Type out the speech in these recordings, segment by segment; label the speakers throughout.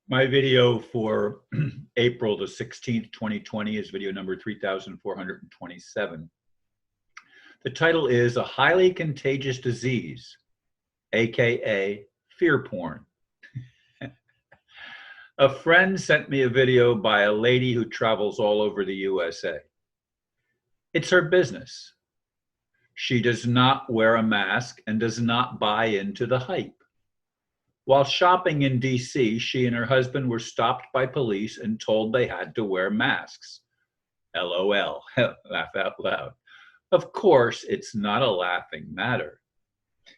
Speaker 1: My video for April the 16th, 2020 is video number 3427. The title is A Highly Contagious Disease, aka Fear Porn. A friend sent me a video by a lady who travels all over the USA. It's her business. She does not wear a mask and does not buy into the hype. While shopping in DC, she and her husband were stopped by police and told they had to wear masks. LOL, laugh out loud. Of course, it's not a laughing matter.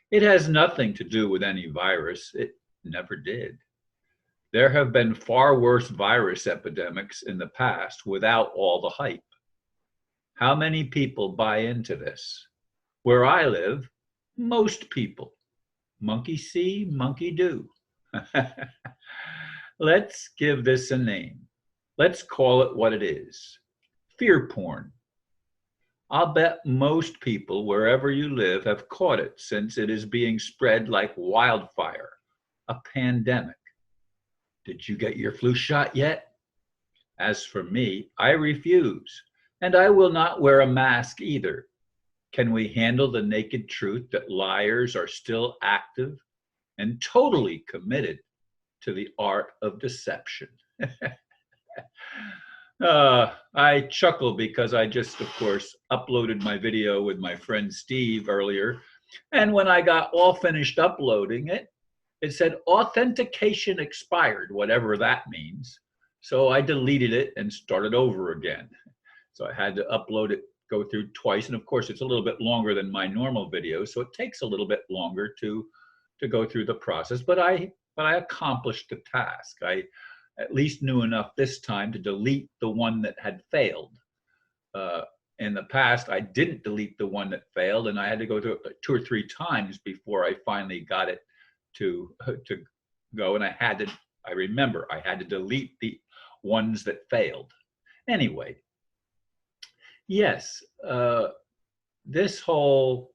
Speaker 1: It has nothing to do with any virus. It never did. There have been far worse virus epidemics in the past without all the hype. How many people buy into this? Where I live, most people. Monkey see, monkey do. Let's give this a name. Let's call it what it is. Fear porn. I'll bet most people wherever you live have caught it since it is being spread like wildfire, a pandemic. Did you get your flu shot yet? As for me, I refuse, and I will not wear a mask either. Can we handle the naked truth that liars are still active and totally committed to the art of deception? I chuckle because I just, of course, uploaded my video with my friend Steve earlier. And when I got all finished uploading it, it said authentication expired, whatever that means. So I deleted it and started over again. So I had to upload it, go through twice. And of course, it's a little bit longer than my normal videos. So it takes a little bit longer to go through the process. But I accomplished the task. I at least knew enough this time to delete the one that had failed. In the past, I didn't delete the one that failed, and I had to go through it 2 or 3 times before I finally got it to go. And I remember I had to delete the ones that failed. Anyway, yes, this whole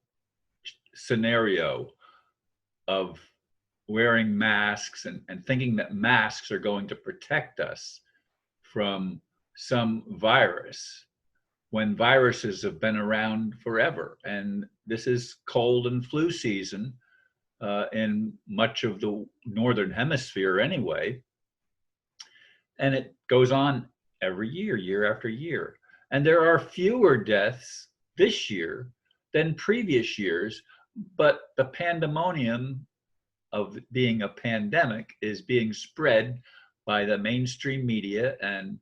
Speaker 1: scenario of wearing masks and thinking that masks are going to protect us from some virus when viruses have been around forever. And this is cold and flu season in much of the northern hemisphere anyway. And it goes on every year, year after year. And there are fewer deaths this year than previous years, but the pandemonium of being a pandemic is being spread by the mainstream media, and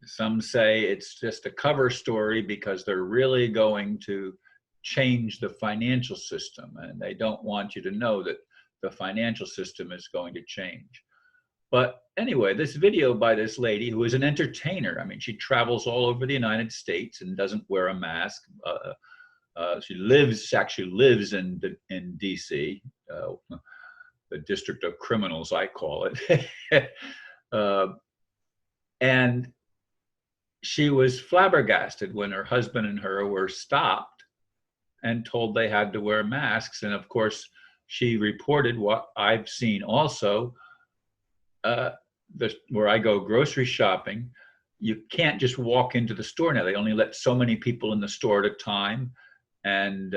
Speaker 1: some say it's just a cover story because they're really going to change the financial system, and they don't want you to know that the financial system is going to change. But anyway, this video by this lady who is an entertainer, I mean, she travels all over the United States and doesn't wear a mask. She actually lives in DC, the District of Criminals, I call it. And she was flabbergasted when her husband and her were stopped and told they had to wear masks. And of course, she reported what I've seen also, where I go grocery shopping. You can't just walk into the store now. They only let so many people in the store at a time. And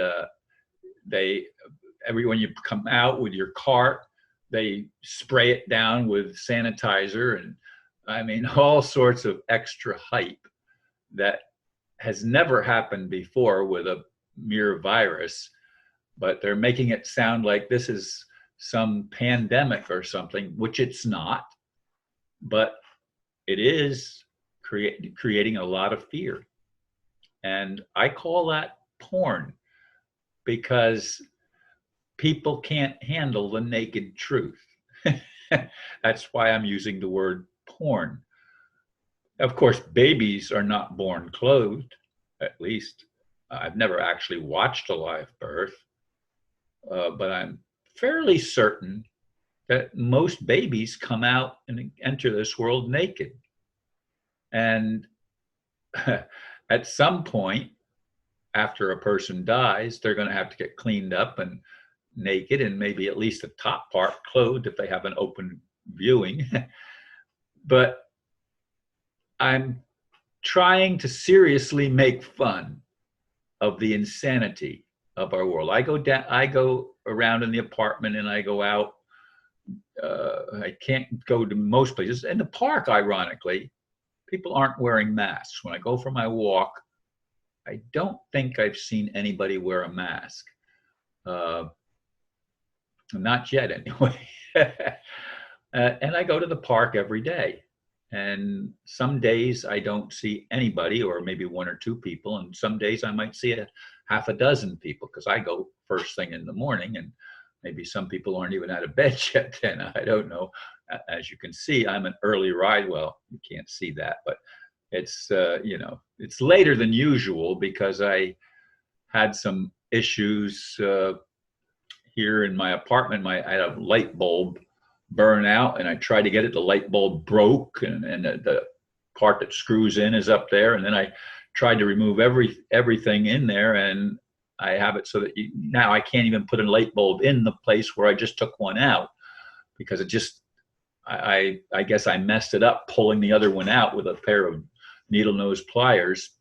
Speaker 1: when you come out with your cart, they spray it down with sanitizer, and I mean, all sorts of extra hype that has never happened before with a mere virus, but they're making it sound like this is some pandemic or something, which it's not, but it is creating a lot of fear. And I call that porn, because people can't handle the naked truth. That's why I'm using the word porn. Of course, babies are not born clothed, at least. I've never actually watched a live birth, but I'm fairly certain that most babies come out and enter this world naked. And at some point, after a person dies, they're going to have to get cleaned up and naked, and maybe at least the top part clothed if they have an open viewing. But I'm trying to seriously make fun of the insanity of our world. I go around in the apartment and I go out. I can't go to most places. In the park, ironically, people aren't wearing masks. When I go for my walk, I don't think I've seen anybody wear a mask. Not yet, anyway. And I go to the park every day. And some days I don't see anybody, or maybe one or two people. And some days I might see a half a dozen people because I go first thing in the morning, and maybe some people aren't even out of bed yet then. I don't know. As you can see, I'm an early ride. Well, you can't see that, but it's, it's later than usual because I had some issues here in my apartment. I had a light bulb burn out, and I tried to get it. The light bulb broke, and the part that screws in is up there. And then I tried to remove everything in there, and I have it so that now I can't even put a light bulb in the place where I just took one out, because it just, I guess I messed it up pulling the other one out with a pair of needle nose pliers.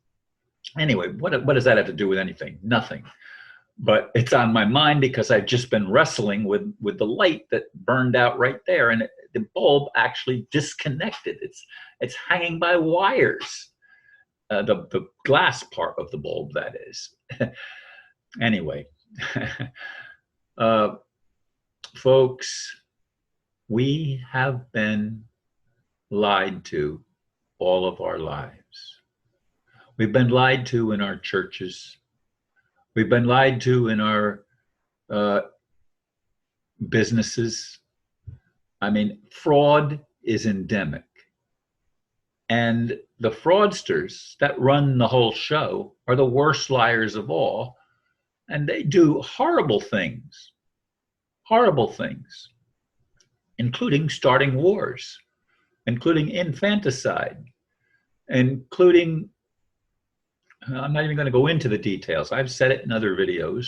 Speaker 1: Anyway, what does that have to do with anything? Nothing. But it's on my mind because I've just been wrestling with the light that burned out right there, and the bulb actually disconnected. It's hanging by wires, the glass part of the bulb, that is. Anyway, folks, we have been lied to all of our lives. We've been lied to in our churches. We've been lied to in our businesses. I mean, fraud is endemic. And the fraudsters that run the whole show are the worst liars of all. And they do horrible things, including starting wars, including infanticide, including, I'm not even going to go into the details. I've said it in other videos,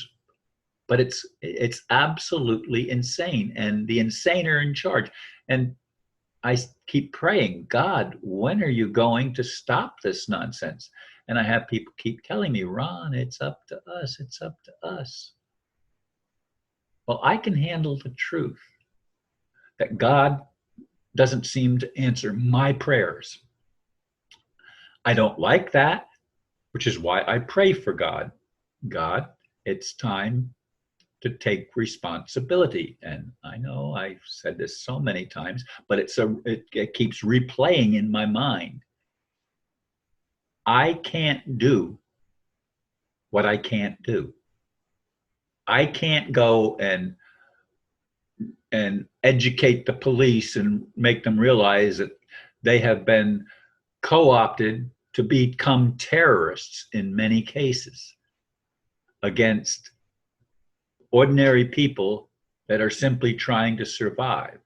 Speaker 1: but it's absolutely insane. And the insane are in charge. And I keep praying, God, when are you going to stop this nonsense? And I have people keep telling me, Ron, it's up to us. It's up to us. Well, I can handle the truth that God doesn't seem to answer my prayers. I don't like that, which is why I pray for God. God, it's time to take responsibility. And I know I've said this so many times, but it keeps replaying in my mind. I can't do what I can't do. I can't go and educate the police and make them realize that they have been co-opted to become terrorists in many cases against ordinary people that are simply trying to survive.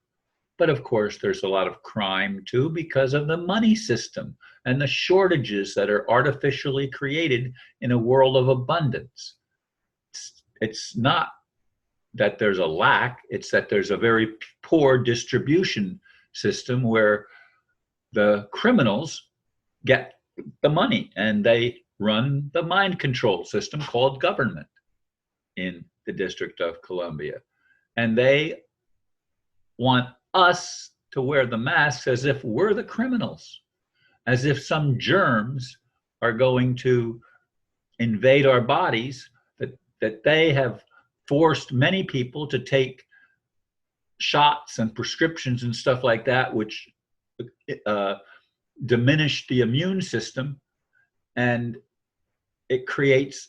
Speaker 1: But of course, there's a lot of crime too because of the money system and the shortages that are artificially created in a world of abundance. It's not that there's a lack, it's that there's a very poor distribution system where the criminals get the money and they run the mind control system called government in the District of Columbia. And they want us to wear the masks as if we're the criminals, as if some germs are going to invade our bodies, that they have forced many people to take shots and prescriptions and stuff like that, which diminish the immune system, and it creates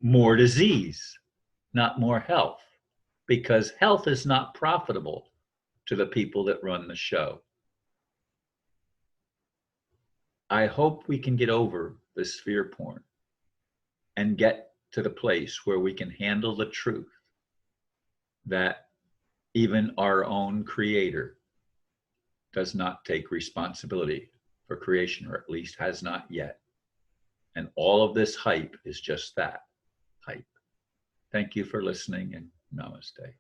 Speaker 1: more disease, not more health, because health is not profitable to the people that run the show. I hope we can get over this fear porn and get to the place where we can handle the truth that even our own Creator does not take responsibility for creation, or at least has not yet. And all of this hype is just that, hype. Thank you for listening, and namaste.